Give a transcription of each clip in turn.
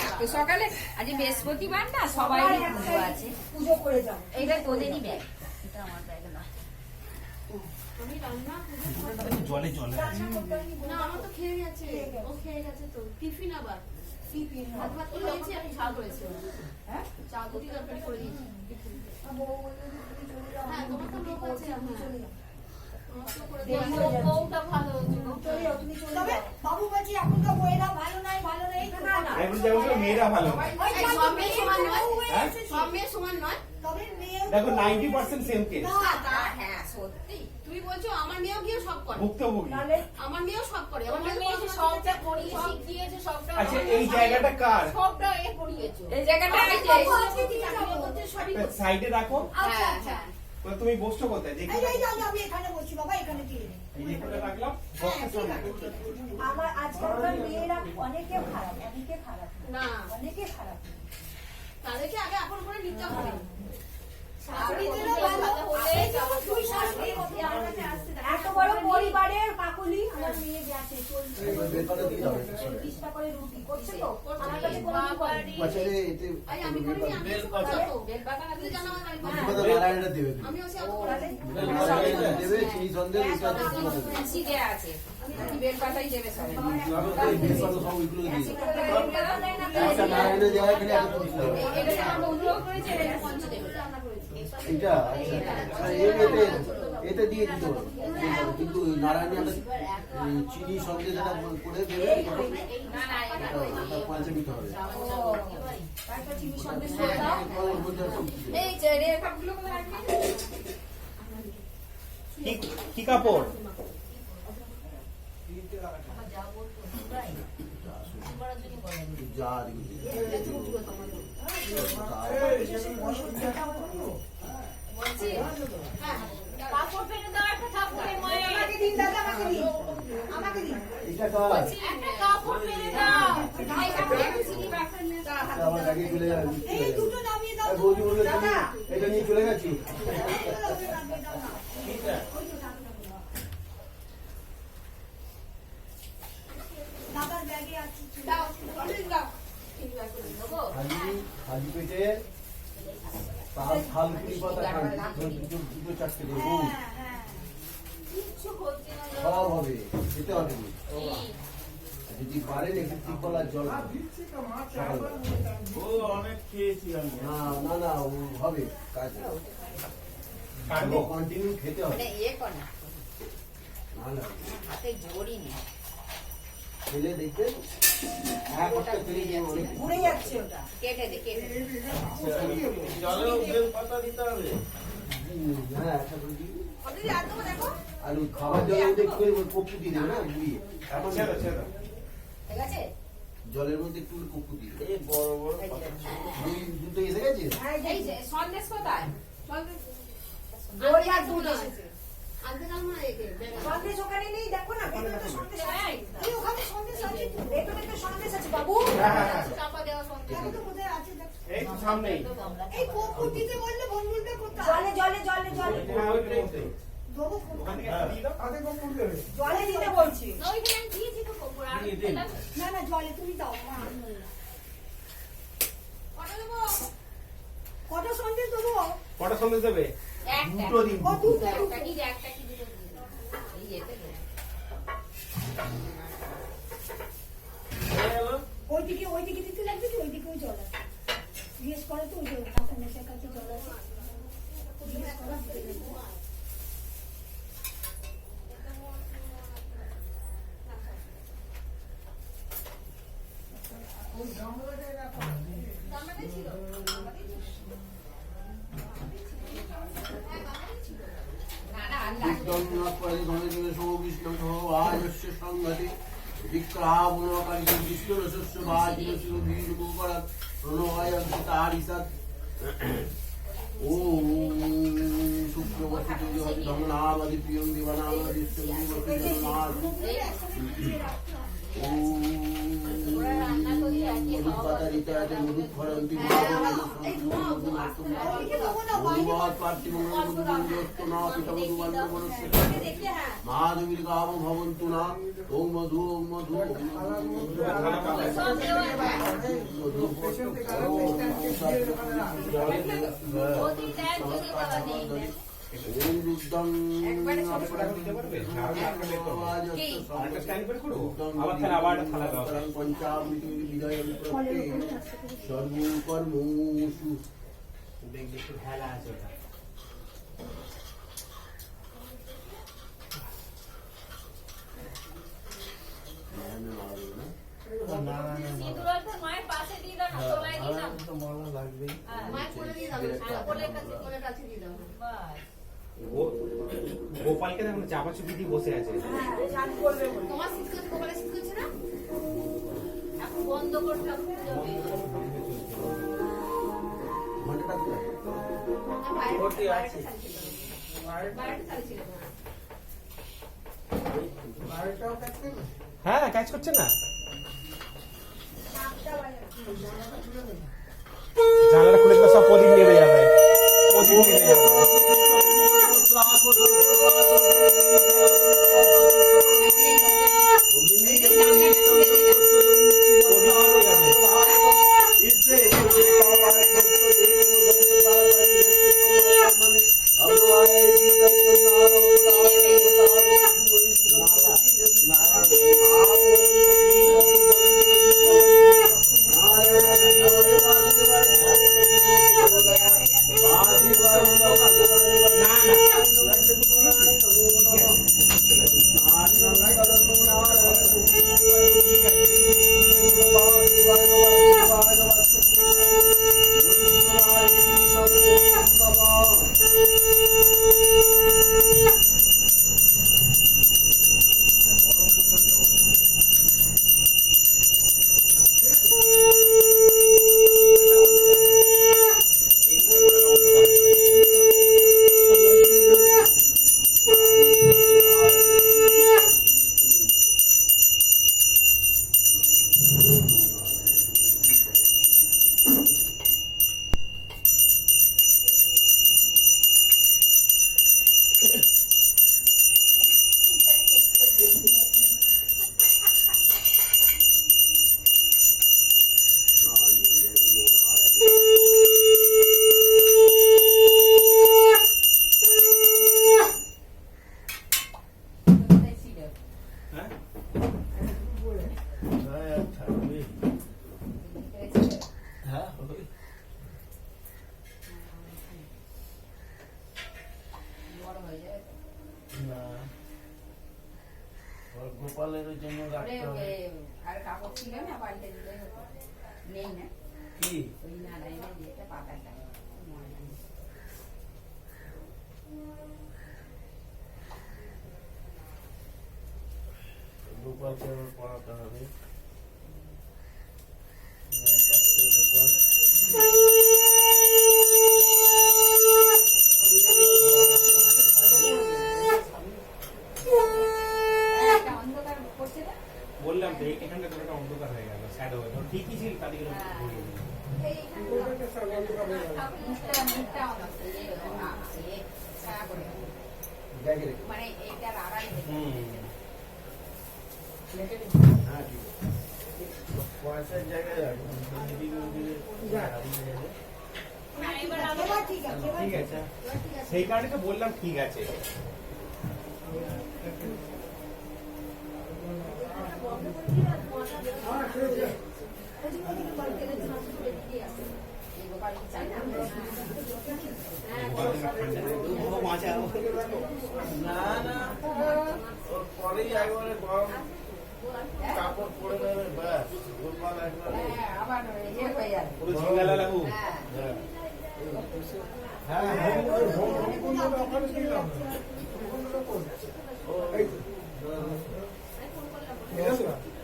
এত সকালে আজ বৃহস্পতিবার না, সবাই পুজো আছে, পুজো করে যাও। এইটা তোদেরই ব্যাগ, এটা আমার ব্যাগ না। আমি রান্না জলে জলে না, আমার তো খেয়ে গেছে, ও খেয়ে গেছে তো। টিফিন আবার টিফিন ভাত ভাত করে দিয়েছি, আমি চা করেছি। হ্যাঁ চা দুটি তরকারি করে দিয়েছি টিফিন। হ্যাঁ, তোমার তো লোক আছে। বউটা ভালো হয়েছে। তবে বাবু বলছি এখনকার বইয়েরা ভালো নাই, ভালো নেই। এখন যেমন মেয়েরা ভালো সব মেয়ে সমান নয়, সব মেয়ে সমান নয়। তবে মেয়ে দেখো 90% সেম কেস হ্যাঁ সত্যি, তুমি বলছো আমার মেয়েও গিয়ে সব করে, ভুক্তভোগী। আমার মেয়েও সব করে। আমার মেয়ে এসে সবটা পড়িয়ে শিখিয়েছে, সবটা। আচ্ছা এই জায়গাটা কার? সবটা এ পড়িয়েছে, এই জায়গাটা এই যে সাইডে রাখো। আচ্ছা আচ্ছা তুমি বসছো কোথায়? এই আমি এখানে বসছি বাবা, এখানে দিয়ে নে। এই যেখানে রাখলাম হ্যাঁ, বক্সের ঠিক সামনে। আছে, ঠিক আছে। আমার আজকালকার মেয়েরা অনেকে খারাপ, অনেকে খারাপ না, অনেকে খারাপ। তাদেরকে আগে আপন করে নিতে হবে। এত বড় পরিবারের কাকুলি আমার মেয়ে গেছে, চলছে 20টা করে রুটি করছে তো আমার কাছে কোনো কিছু বলেনি। আরে আমি করিনি, আমি এসে করছি তো। তুই জানো আমার বাড়ি কোথায়? আমি ওসে অত করে সিজে আছে, কি বেল পাতাই দেবে সব। এটা আমার বন্ধুও করেছে, এটা পঞ্চদেব রান্না করেছে। এতে দিয়ে দিতে হবে, কিন্তু নারায়ণী চিনি সঙ্গে যেটা করে দেবে না না, এটা ওটা পাঁচে দিতে হবে। একটা চিনি সন্দেশ করে দাও। এই যে রেখাগুলো কোথায় রাখবি? কি কাপড়? যা বলছি, হ্যাঁ, কাপড় পেরে দাও, একটা ঠাকুরের মায়ের। আমাকে দিন দাদা, আমাকে দিন, আমাকে দিন। এটা কাজ একটা কাপড় পেরে দাও। এই কাপড় একটু সিঁড়ি বাঁকা নিয়ে দাও। আমার গাড়ি চলে যাবে। এই দুটো নামিয়ে দাও তো। বৌদি বললো তুমি দাদা, এটা নিয়ে চলে গেছি। নামিয়ে দাও না। ওই তো দাদার ব্যাগে আছে। দাও, অনেক দাও। ঠিক আছে, দেবো। খালি পেটে থাল কুড়ি পাতা খান, দুটো চারটে দেবো, হ্যাঁ হ্যাঁ কিচ্ছু করছি না গো। সব হবে, খেতে হবে না। যদি পারেন একটু টিপলার জল খাবেন। ও অনেক খেয়েছি আমি। না না না ও হবে কাজ কাটবো? কন্টিনিউ খেতে হবে। মানে ইয়ে কর না, না না হাতে জোরই নেই। খেলে দেখবেন এক একটা খেলে দিয়ে অনেক ঘুরে যাচ্ছে ওটা। কেটে দে, কেটে দে। জলেও বেল পাতা দিতে হবে। হ্যাঁ একটা করে দিবি। ওদের আর দেবো দেখো। আর ওই খাবার জলের মধ্যে একটু কপ্পু দিয়ে দেবে না গুলিয়ে এখন ছেড়ো ছেড়ো। ঠিক আছে? জলের মধ্যে একটু কপ্পু দিয়ে দেবে। এই বড় বড় এই যে, দুই দুটো এসে গেছে। হ্যাঁ এই যে সন্দেশ কোথায়? দই আর দুধ এসেছে। আনতে যাবো না একে, ব্যাগে। সন্দেশ ওখানে নেই, দেখো না ভেতরে তো সন্দেশ আছে। এই, এই ওখানে সন্দেশ আছে তো, ভেতরে তো সন্দেশ আছে বাবু। চাপা দেওয়া সন্দেশ। দেখো তো কোথায় আছে দেখো। এই তো সামনেই। এই কপুর দিতে বললে বন্ধুটা কোথায়? জলে জলে জলে জলে হ্যাঁ ওইটাই তো। দেবো ওখান থেকে একটা দিয়ে দাও। জলে দিতে বলছি। না, ওইখানে আমি দিয়েছি তো কপুর, আর দিয়ে দিন। দিলাম। না না জলে তুমি দাও। কটা দেবো? কত সন্দেশ দেবো? কটা সন্দেশ দেবে? একটা। দুটো দিন ও দুটো একটা কি, একটা কি দুটো দিয়ে দাও। এই যেতে দে। হয়ে গেল? ওইদিকে দিতে লাগবে কি? ওইদিকে ওই জল আছে। জিজ্ঞেস করে তো ওই যে কাকা মেশার কাছে জল আছে। জিজ্ঞেস করা দিতে লাগবে। জামাতে ছিল। না না, আর লাগবে না। বিক্রমনাথ পরে ধনে ধনে সমবিষ্ণু সহ আজস্য সংঘাতে বিক্রাবনকারী বিষ্ণু রসস্য বাজির শির ভীর কুকরা প্রণয় তারিসাত ওম শুক্রবতী ধমনাবাদি প্রিয়ম দিবানাবাদি সঙ্গীবতী জননাথ ওরা রান্না করলে একই খাওয়া। ইত্যাদি মুদুক খরন্তি মহাদেবীর গাব ভবন্তু না ওম মধু পঞ্চামৃতি বিজয় সর্বকর্মসু হেলা আছে ওটা মায়ের পাশে দিয়ে দাও না, তোলায় দিয়ে দাও। মায়ের কোলে দিয়ে দাও, কোলের কাছে দিয়ে দাও। বাস। গোপালকে দেখুন চাপাচুপি দিয়ে বসে আছে। তোমার শীত করছে, গোপালের শীত করছে না? এখন বন্ধ করতে হবে। ঘন্টাটা কোথায়? বাইরেটা চালিয়েছিল। হ্যাঁ কাজ করছে না, জানালা খুলে দিলে সব প্রদীপ নেমে যাবে, প্রদীপ নেমে যাবে। গোপালের জন্য রাখতে হবে। আর কাপড় ছিল না, পাল্টে দিলে হতো। নেই না, কি ওই নারায়ণের যেটা পাতাটা গোপালকে আবার পড়াতে হবে। গোপাল বললাম তো এখানটা তোর একটা অন্ধকার হয়ে গেল, শ্যাডো হয়ে গেল, ঠিকই ছিল তাদের মানে এইটার আড়াই হ্যাঁ ঠিক আছে, পয়সার জায়গায় রাখবো। ঠিক আছে, সেই কারণে তো বললাম ঠিক আছে। না না, ওর পরেই একবারে গরম কাপড় পরে নেবে, ব্যাস গোপাল একবারে আবার ইয়ে হয়ে যাবে। পুরো ঝিঙ্গালা লাগু। হ্যাঁ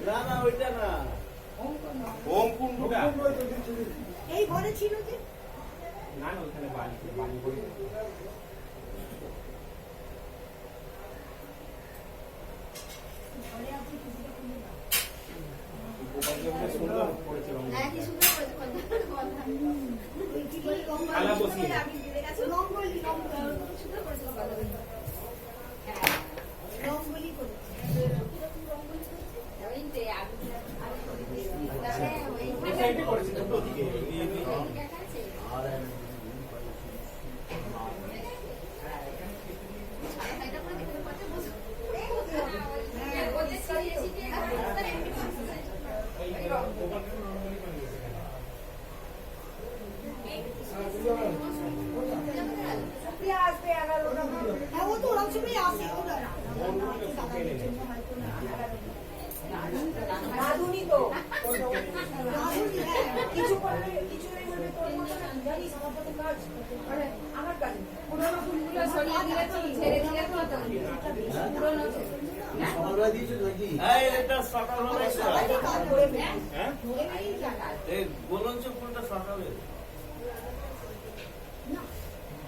না না ওইটা না, ওম কুণ্ডটা এই ঘরে ছিল যে না না, ওখানে বালি বালি করে সুন্দর করেছে রং। হ্যাঁ, কি সুন্দর করেছে, কথা। কি বলে, আলা বসিয়ে। রঙ্গোলি, সুন্দর করেছে কথা। হ্যাঁ, রঙ্গোলি করেছে। ওই যে ওই সাইডে করেছে তো ওদিকে। সুপ্রিয়া আসবে 11টা মধ্যে। হ্যাঁ, ও তো ওরকম সময় আসে। রাধুনি তো রাধুনি, হ্যাঁ। কিছু করবে, কিছু নেই বলবে তোর মতো না, জানিস আমার তো কাজ, মানে আমার কাজ পুরোনো ফুলগুলো সরিয়ে দিলে তো ছেড়ে দিলে তো পুরোনো সকালবেলা দিয়েছো নাকি? এই এটা সকালবেলা এসে সবাইকে কাজ করে ফেলে। হ্যাঁ? এই বলুন ফুলটা সকালে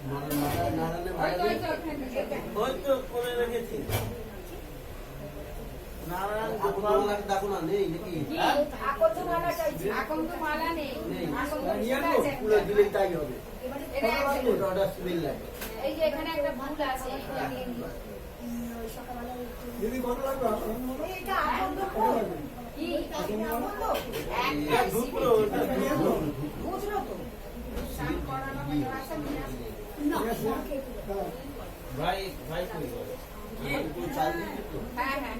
নারায়ণের ভাই নেই? ওই তো করে রেখেছি নারায়ণ গোপাল তোমাকে ডাকো না, নেই নাকি? এখন তো মালা চাইছি। এখন তো মালা নেই। নেই। এখন তো নিয়ে ফুল আসবো, আছে। ফুলে দিলেই তাই হবে। এটা আছে। ওটা order দিলেই লাগবে। এই যে এখানে একটা ফুল আছে, এটা নিয়ে নিও। এটা আনন্দ ফুল। কি? আনন্দ এটা ঢুকলো ওটা ঢুকলো বুঝলো তো? স্নান করানো হয়ে গেছে, নিয়ে আসো। ভাই ভাই কই গেল তুই চাল দিবি তো? হ্যাঁ, হ্যাঁ, হ্যাঁ।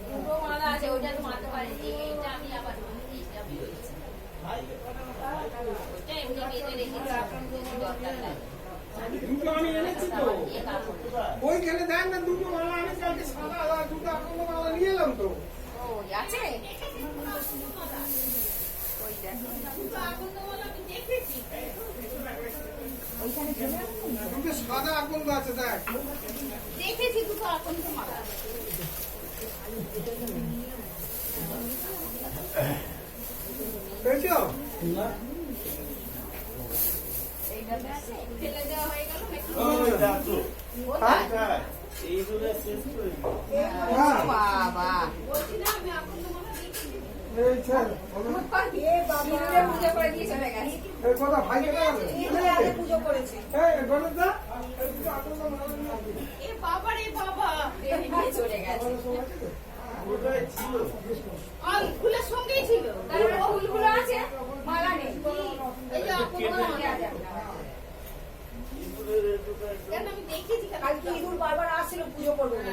দুটো মালা আছে, ওইটা তো মারতে পারিনি। এইটা আমি আবার এইটা দিয়েছি। ভাই ওইটা এমনি বেঁধে রেখেছি, যদি দরকার লাগে। দুটো আমি এনেছি তো। দিয়ে কাপড়। ওইখানে দেখ না, দুটো মালা আমি কালকে সাদা আর দুটো আপনার মালা নিয়ে এলাম তো। ও, আছে? ওই দেখো। ওইখানে ঝুলে আছে? দুটো সাদা আকন্দ আছে দেখ। দেখেছি দুটো আকন্দ মালা। পেয়েছো? এইটাতে আছে? ফেলে দেওয়া হয়ে গেল নাকি? ওই দেখো কোথায়? হ্যাঁ এইগুলো শেষ করে দিই। হ্যাঁ। বাবা। এই ছেল, সিঁদুরে পুজো করে দিয়ে চলে গেছে। এই কথা ভাই কেটে গেছে। এগুলো আগে পুজো করেছে। এই গণেশ দা, এই দুটো আকন্দ মালা নিয়ে আসবে। দিয়ে নিয়ে চলে গেছে। ওটাই ছিল তারপরে ফুলগুলো আছে, মালা নেই। এই যে আকন্দ মালা আছে। ইঁদুরের এটুকু একটা কালকে ইঁদুর বারবার আসছিল পুজো করবে বলে।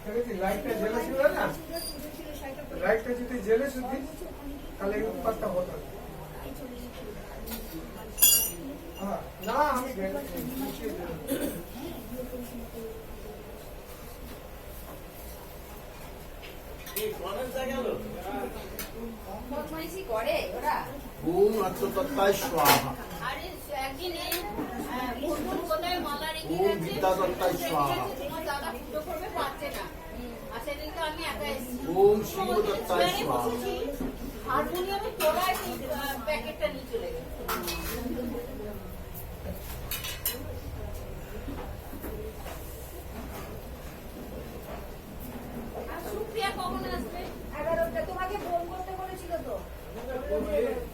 দেখেছি, লাইটটা জ্বেলে ছিল না? লাইটটা যদি জ্বেলে শুধু, তাহলে এই উৎপাতটা হতো না। হ্যাঁ, না আমি গেছি। এই গণেশ দা গেল বদমাইশি করে ওরা। ওম আত্মতত্ত্বায় স্বাহা। আরে একদিনে ভুলভুল কোথায় মালা রেখে ওম গেছে বিদ্যাদত্তায় স্বাহা। তোমার দাদা পুজো করবে পারছে না আর সেদিন তো আমি একা এসেছি ওম শিবদত্তায় চেয়ারে স্বাহা। বসেছি হারমোনিয়ামে তোলায় সেই প্যাকেটটা নিয়ে চলে গেছে আর সুপ্রিয়া কখন আসবে 11টা তোমাকে ফোন করতে বলেছিল তো।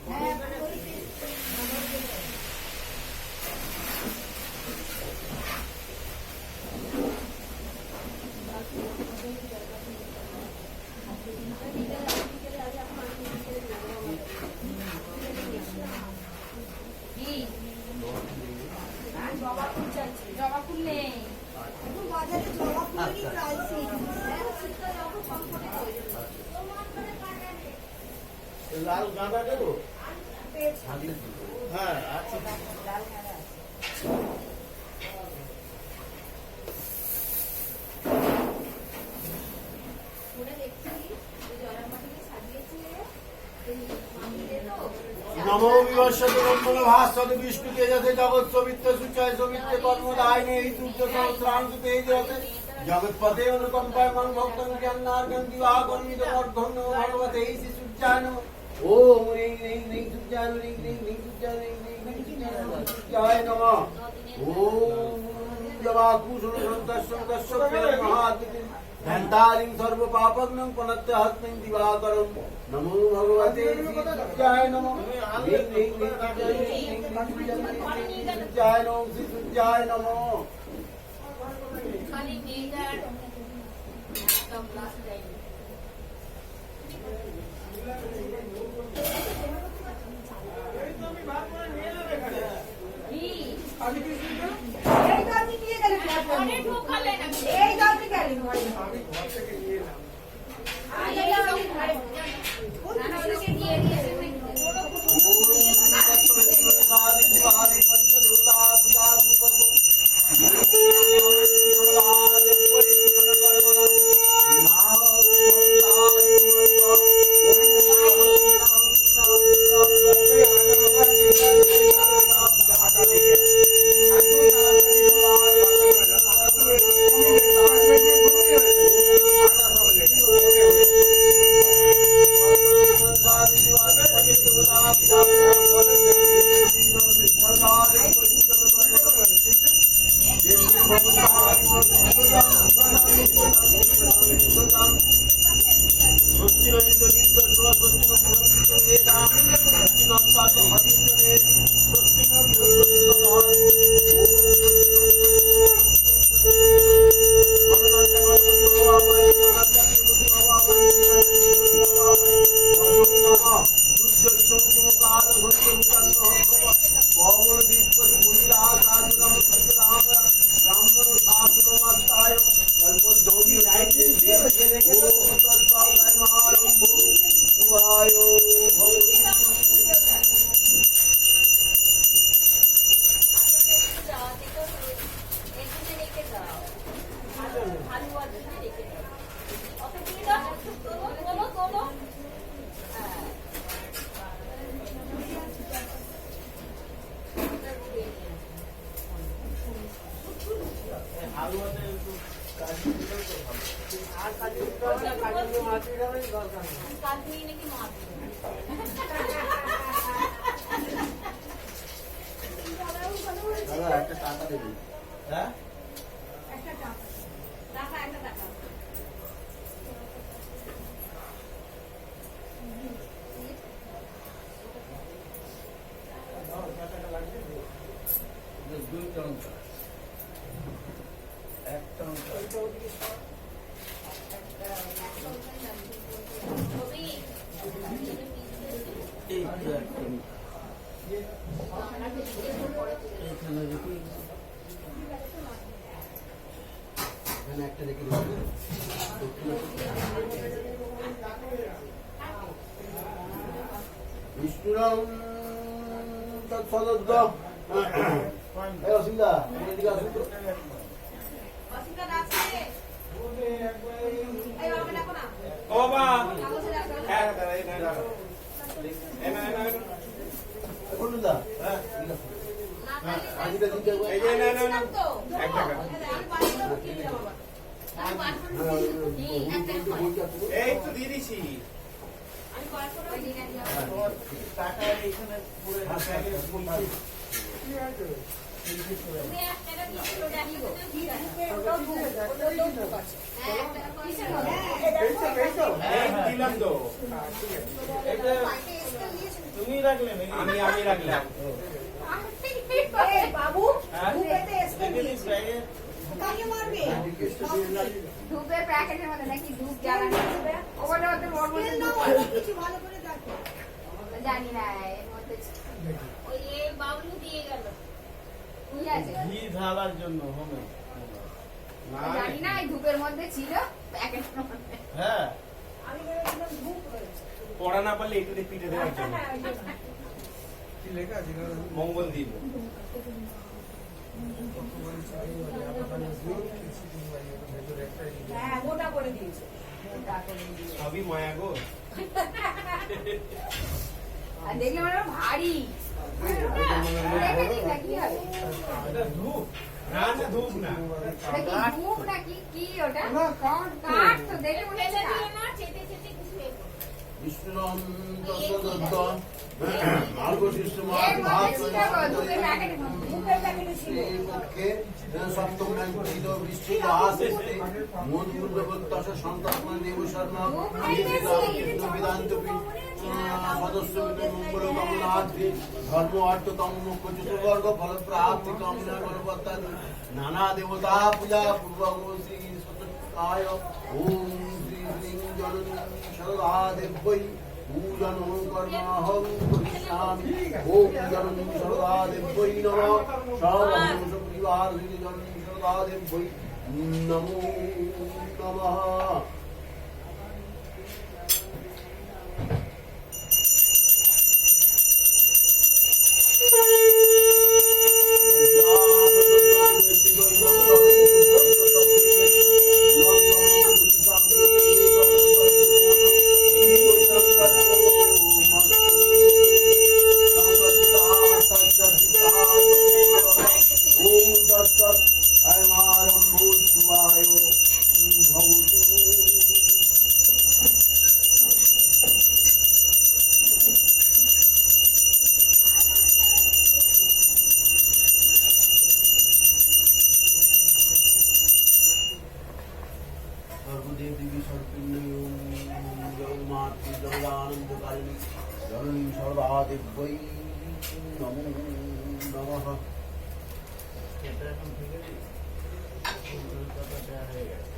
হ্যাঁ, কি? জবা ফুল চাইছি। জবা ফুল নেই। বাজারে জবা ফুলেরই চাইছি। লাল গাঁদা দেবো পেয়েছি। হ্যাঁ আচ্ছা ফোনে দেখছি যে জলের মাটিতে সাজিয়েছে এই মামিরে তো। নমো বিবর্ষতে ব্রহ্মণ ভাস্বতে বিষ্ণুকে যথে জগৎ সবিত্র সুচয় সবিত্রে কর্মদায়িনী এই সূর্য সহস্রাংশুতে এই জগতে জগৎপথে অনুকম্পায় মন ভক্তং জ্ঞানার্ঘ্যং দিবাগণিত মর্ধন্য ভগবতে এই শ্রী সূর্যায় নমঃ। ওম রিং রিং রিং সূর্যায় রিং রিং রিং সূর্যায় রিং রিং রিং সূর্যায় নমঃ। ওম জবা কুসুম সন্তস্য তস্য মহাদিতি ধ্যান্তারিং সর্ব পাপগ্নং পনত্য হস্মিং দিবাকরং নমো ভগবতে শ্রীসূর্যায় নমঃ রিং রিং রিং সূর্যায় নমঃ শ্রী সূর্যায় নমঃ খালি মেয়েটার একদম লাস্ট টাইম আমি কি শুনতে? এই তো আপনি নিয়ে গেলেন flat এর অনেক মধ্যে। ঢোকালে না এই তো আপনি গেলেন ঘরে। আমি ঘর থেকে নিয়ে এলাম। না না ওদেরকে দিয়ে দিয়েছে দাদা একটা টাকা দেবে হ্যাঁ দুইটা অঙ্ক একটা অঙ্ক এই এখানে রেখে এখানে একটা রেখে দেবো বিষ্ণুরাম তৎসদম এই অসুবিধা এদিকে আসুন তো ও বাবা হ্যাঁ দাদা এই না বলুন দা হ্যাঁ ঠিক আছে আজকে দিতে হবে এই যে না না না 1 টাকা এই তো দিয়ে দিছি টাকা এখানে পুরো কি আছে? দিলাম তো এটা তুমি রাখলে নাকি আমি রাখলাম এই বাবু, হ্যাঁ? বুকেতে স্প্রে দেখে দিয়েছে। দিস ব্যাগে কাকে মারবে? ধূপের প্যাকেটের মধ্যে নাকি ধূপ জ্বালানো ওগুলো ওদের ওর মধ্যে তেল দাও, ধূপ অন্য কিছু ভালো করে দেখো। জানি না এর মধ্যে ওই এ বাবলু দিয়ে গেল কি আছে ঘি ঢালার জন্য হবে জানি না এই ধূপের মধ্যে ছিল প্যাকেটের মধ্যে হ্যাঁ আমি ভেবেছিলাম ধূপ রয়েছে। পড়া না পারলে একটু পিঠে দেওয়ার জন্য হ্যাঁ, ওই জন্য। কি লেখা আছে? মঙ্গল দিন হ্যাঁ, মোটা করে দিয়েছে। মোটা করে দিয়েছে। সবই মায়া গো আর দেখলে মনে হয় ভারী রেখে দিন না কি হবে এটা ধূপ না না ধূপ না ওটা কি ধূপ নাকি কি ওটা না, কাঠ তো। কাঠ তো দেখে মনে ফেলে হচ্ছে দিও কাঠ। না চেটে চেটে কিছু এ করো। বিষ্ণুরাম তৎসদম মার্গশীর্ষ মাস এর মধ্যে ছিল গো, দুধের প্যাকেট মুখের প্যাকেটে ছিল। এই পক্ষে সপ্তম নাঙ্কিত বৃষ্টি আসে মধুর দেবতাস সন্তান দেব শর্মা কৃষ্ণ বেদান্ত সদস্য মঙ্গল কামনার্থী ধর্ম অর্থ তম মুখ্য চতুর্বর্গ ফল প্রাপ্তি কামনা গণপত্তা নানা দেবতা পূজা পূর্বক শ্রী সত্যকায় ওম শ্রী শ্রী জননী সরদা দেবৈ পূজন কর্মাহং করিষ্যামি ওম জননী সরদা দেবৈ নমঃ সর্বংশ পরিবার শ্রী জননী সরদা দেবৈ নমো নমঃ। জননী সর্বা দেবৈ নমো নমঃ। এটা এখন থেকে কলকাতা হয়ে গেছে।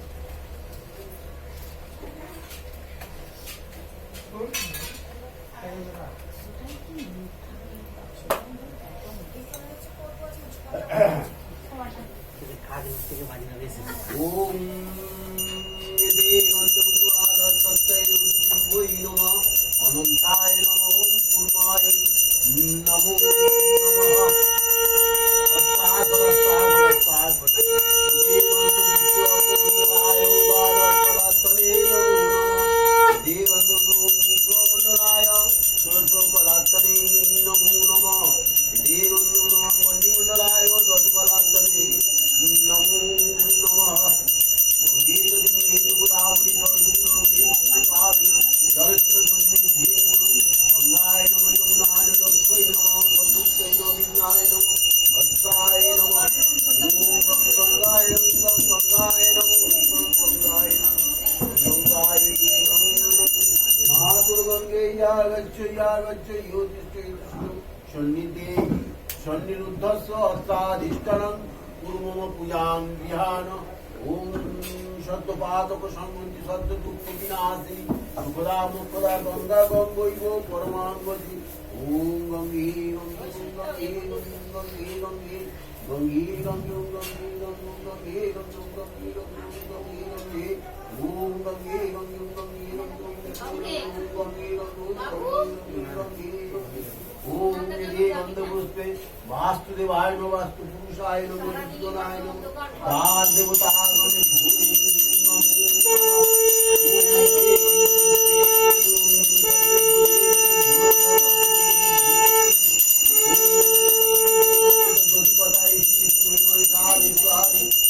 ওম ইতি গন্ধপুরাদত্তৈ বৈ নমঃ অনন্তায় নমঃ পূর্ণায় নমো নমঃ। সন্নিরুদ্ধস্য হস্তাধিষ্ঠানং কুর্মম পূজাং বিহান ওম সত্যপাতক সম্মতি সত্য দুঃখ বিনাশিনী সুখদা মুখদা গঙ্গা গঙ্গৈব পরমাঙ্গতি ওম গঙ্গী গঙ্গী গঙ্গী গঙ্গী গঙ্গী গঙ্গী গঙ্গী গঙ্গী গঙ্গী গঙ্গী গঙ্গী গঙ্গী গঙ্গী ওম গঙ্গী গঙ্গী গঙ্গী গঙ্গী গঙ্গী ওম নিধি গন্ধপুষ্পে বাস্তুদেবায় নমঃ বাস্তু পুরুষায় নমঃ নিত্যনায় নমঃ দাস দেবতাগণে নমো নমঃ। ওম নিধি গন্ধপুষ্পে